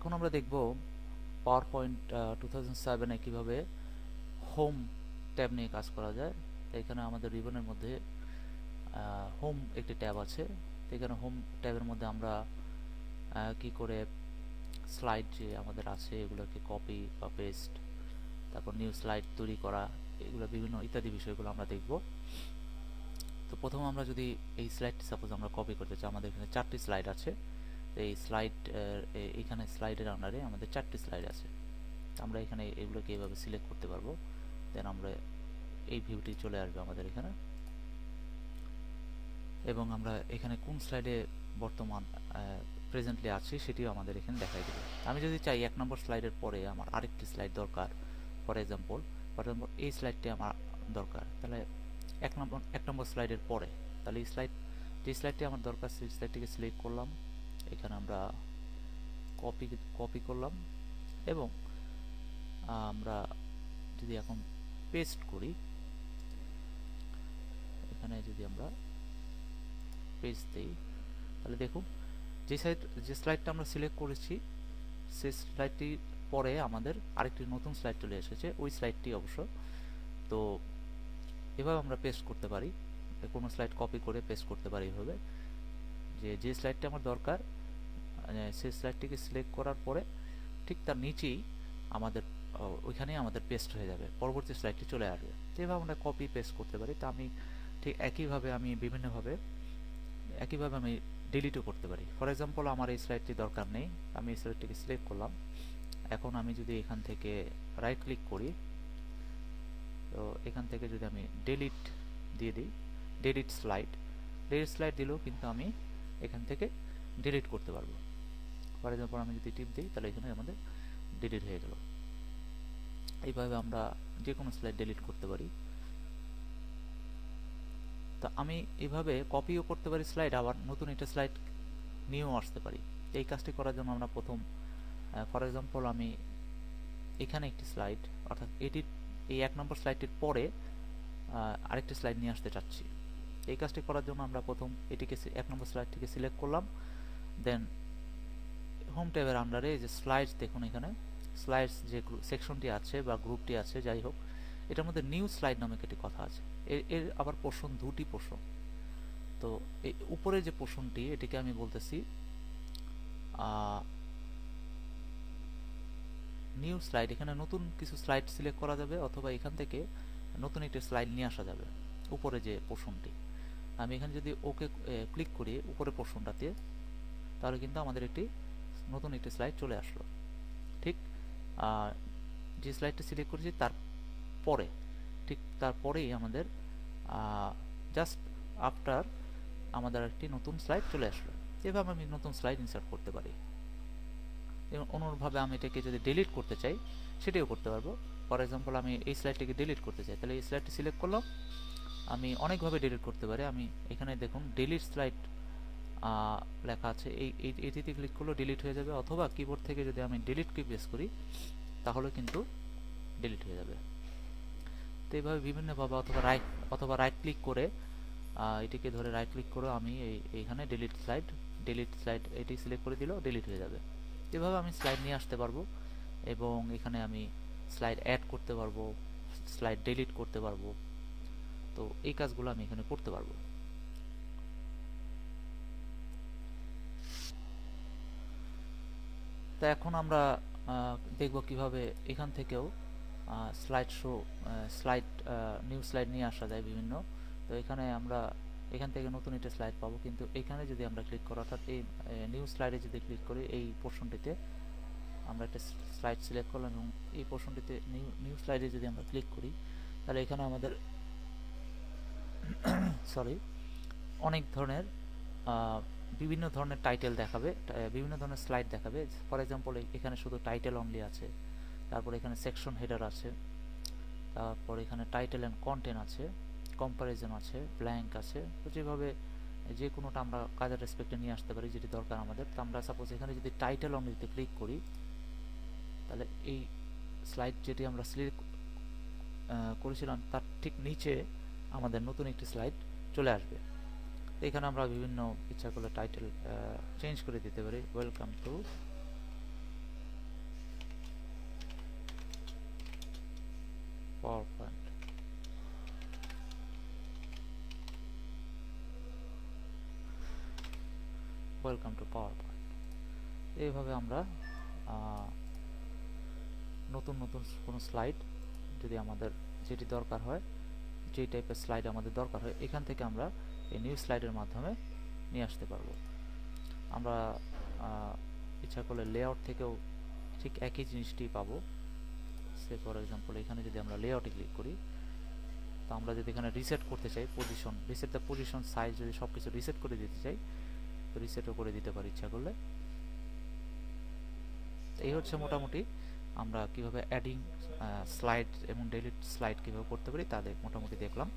এখন আমরা দেখব পাওয়ার পয়েন্ট 2007-এ কীভাবে হোম ট্যাব নিয়ে কাজ করা যায়। তো এখানে আমাদের রিবনের মধ্যে হোম একটি ট্যাব আছে। তো এখানে হোম ট্যাবের মধ্যে আমরা কি করে স্লাইড যে আমাদের আছে এগুলোকে কপি বা পেস্ট, তারপর নিউ স্লাইড তৈরি করা, এগুলো বিভিন্ন ইত্যাদি বিষয়গুলো আমরা দেখব। তো প্রথম আমরা যদি এই স্লাইডটি সাপোজ আমরা কপি করতে চাই, আমাদের এখানে 4টি স্লাইড আছে। তো এই স্লাইড এখানে স্লাইডের আন্ডারে আমাদের 4টি স্লাইড আছে। আমরা এখানে এগুলোকে এইভাবে সিলেক্ট করতে পারবো। দেন আমরা এই ভিউটি চলে আসবে আমাদের এখানে, এবং আমরা এখানে কোন স্লাইডে বর্তমান প্রেজেন্টলি আছি সেটিও আমাদের এখানে দেখাই দেবে। আমি যদি চাই 1 নম্বর স্লাইডের পরে আমার আরেকটি স্লাইড দরকার, ফর এক্সাম্পল এই স্লাইডটি আমার দরকার, তাহলে 1 নম্বর স্লাইডের পরে, তাহলে এই যে স্লাইডটি আমার দরকার সেই স্লাইডটিকে সিলেক্ট করলাম, এখানে আমরা কপি করলাম, এবং আমরা যদি এখন পেস্ট করি, এখানে যদি আমরা পেস্ট দিই, তাহলে দেখুন যে স্লাইডটা আমরা সিলেক্ট করেছি সেই স্লাইডটির পরে আমাদের আরেকটি নতুন স্লাইড চলে এসেছে, ওই স্লাইডটি অবশ্য। তো এভাবে আমরা পেস্ট করতে পারি, কোনো স্লাইড কপি করে পেস্ট করতে পারি এভাবে, যে স্লাইডটা আমার দরকার সেই স্লাইডটিকে সিলেক্ট করার পরে ঠিক তার নিচেই আমাদের ওইখানেই আমাদের পেস্ট হয়ে যাবে, পরবর্তী স্লাইডটি চলে আসবে। যেভাবে আমরা কপি পেস্ট করতে পারি, তা আমি ঠিক একইভাবে আমি বিভিন্নভাবে আমি ডিলিটও করতে পারি। ফর এক্সাম্পল আমার এই স্লাইডটি দরকার নেই, আমি এই স্লাইডটিকে সিলেক্ট করলাম। এখন আমি যদি এখান থেকে রাইট ক্লিক করি, তো এখান থেকে যদি আমি ডিলিট দিয়ে দিই, ডিলিট স্লাইড দিলেও কিন্তু আমি এখান থেকে ডিলিট করতে পারবো। ফর এক্সাম্পল আমি যদি টিপ দিই, তাহলে এখানে আমাদের ডিলিট হয়ে গেল। এইভাবে আমরা যে কোনো স্লাইড ডিলিট করতে পারি। তো আমি এইভাবে কপিও করতে পারি স্লাইড, আবার নতুন একটা স্লাইড নিয়েও আসতে পারি। এই কাজটি করার জন্য আমরা প্রথম ফর এক্সাম্পল আমি এখানে একটি স্লাইড, অর্থাৎ এই 1 নম্বর স্লাইডটির পরে আরেকটি স্লাইড নিয়ে আসতে চাচ্ছি। এই কাজটি করার জন্য আমরা প্রথম এটিকে 1 নম্বর স্লাইডটিকে সিলেক্ট করলাম, দেন হোম ট্যাবের আন্ডারে যে স্লাইডস, দেখুন এখানে স্লাইডস যে সেকশনটি আছে বা গ্রুপটি আছে, যাই হোক, এটার মধ্যে নিউ স্লাইড নামে একটি কথা আছে। এর আবার পোর্শন, দুটি পোর্শন। তো এই উপরে যে পোর্শনটি, এটিকে আমি বলতেছি নিউ স্লাইড। এখানে নতুন কিছু স্লাইড সিলেক্ট করা যাবে, অথবা এখান থেকে নতুন একটি স্লাইড নিয়ে আসা যাবে। উপরে যে পোর্শনটি, আমি এখানে যদি ওকে ক্লিক করি উপরে পোর্শনটাতে, তাহলে কিন্তু আমাদের নতুন একটি স্লাইড চলে আসলো। ঠিক যে স্লাইডটা সিলেক্ট করেছি তারপরেই আমাদের জাস্ট আফটার আমাদের একটি নতুন স্লাইড চলে আসলো। এভাবে আমি নতুন স্লাইড ইনসার্ট করতে পারি। এবং অনুরূপভাবে আমি এটাকে যদি ডিলিট করতে চাই সেটাও করতে পারবো। ফর এক্সাম্পল আমি এই স্লাইডটিকে ডিলিট করতে চাই, তাহলে এই স্লাইডটি সিলেক্ট করলাম। আমি অনেকভাবে ডিলিট করতে পারি। আমি এখানে দেখুন ডিলিট স্লাইড লেখা আছে, এটিতে ক্লিক করলেও ডিলিট হয়ে যাবে, অথবা কিবোর্ড থেকে যদি আমি ডিলিট কি প্রেস করি তাহলে কিন্তু ডিলিট হয়ে যাবে। তো এইভাবে বিভিন্নভাবে, অথবা রাইট ক্লিক করে এটিকে ধরে রাইট ক্লিক করে আমি এইখানে ডিলিট স্লাইড এটি সিলেক্ট করে দিলেও ডিলিট হয়ে যাবে। এভাবে আমি স্লাইড নিয়ে আসতে পারবো, এবং এখানে আমি স্লাইড অ্যাড করতে পারবো, স্লাইড ডিলিট করতে পারবো। তো এই কাজগুলো আমি এখানে করতে পারবো। তো এখন আমরা দেখব কিভাবে এখান থেকেও নিউ স্লাইড নিয়ে আসা যায় বিভিন্ন। তো এখানে আমরা এখান থেকে নতুন একটা স্লাইড পাবো, কিন্তু এখানে যদি আমরা ক্লিক করি, অর্থাৎ এই নিউ স্লাইডে যদি ক্লিক করি, এই পোর্শনটিতে আমরা একটা স্লাইড সিলেক্ট করলাম, এবং এই পোর্শনটিতে নিউ স্লাইডে যদি আমরা ক্লিক করি, তাহলে এখানে আমাদের অনেক ধরনের বিভিন্ন ধরনের টাইটেল দেখাবে, বিভিন্ন ধরনের স্লাইড দেখাবে। ফর এক্সাম্পল এখানে শুধু টাইটেল অনলি আছে, তারপর এখানে সেকশন হেডার আছে, তারপর এখানে টাইটেল অ্যান্ড কন্টেন্ট আছে, কম্পারিজন আছে, ব্ল্যাঙ্ক আছে। তো যেভাবে যে কোনোটা আমরা কাজের রেসপেক্টে নিয়ে আসতে পারি যেটি দরকার আমাদের। তো আমরা সাপোজ এখানে যদি টাইটেল অনলিতে ক্লিক করি, তাহলে এই স্লাইড যেটি আমরা সিলেক্ট করেছিলাম তার ঠিক নিচে আমাদের নতুন একটি স্লাইড চলে আসবে। এখানে আমরা বিভিন্ন ইচ্ছা করলে টাইটেল চেঞ্জ করে দিতে পারি, welcome to power point. Welcome to power point. এইভাবে আমরা নতুন নতুন কোনো স্লাইড যদি আমাদের যেটি দরকার হয়, যেই টাইপের স্লাইড আমাদের দরকার হয়, এখান থেকে আমরা এই নিউ স্লাইডের মাধ্যমে নিয়ে আসতে পারবো। আমরা ইচ্ছা করলে লেআউট থেকেও ঠিক একই জিনিসটি পাবো। সে ফর এক্সাম্পল এখানে যদি আমরা লেআউটে ক্লিক করি, তো আমরা যদি এখানে রিসেট করতে চাই position, reset the position, size, যদি সব কিছু রিসেট করে দিতে চাই তো রিসেটও করে দিতে পারি ইচ্ছা করলে। এই হচ্ছে মোটামুটি আমরা কিভাবে অ্যাডিং স্লাইড এবং ডিলিট স্লাইড কিভাবে করতে পারি তা মোটামুটি দেখলাম।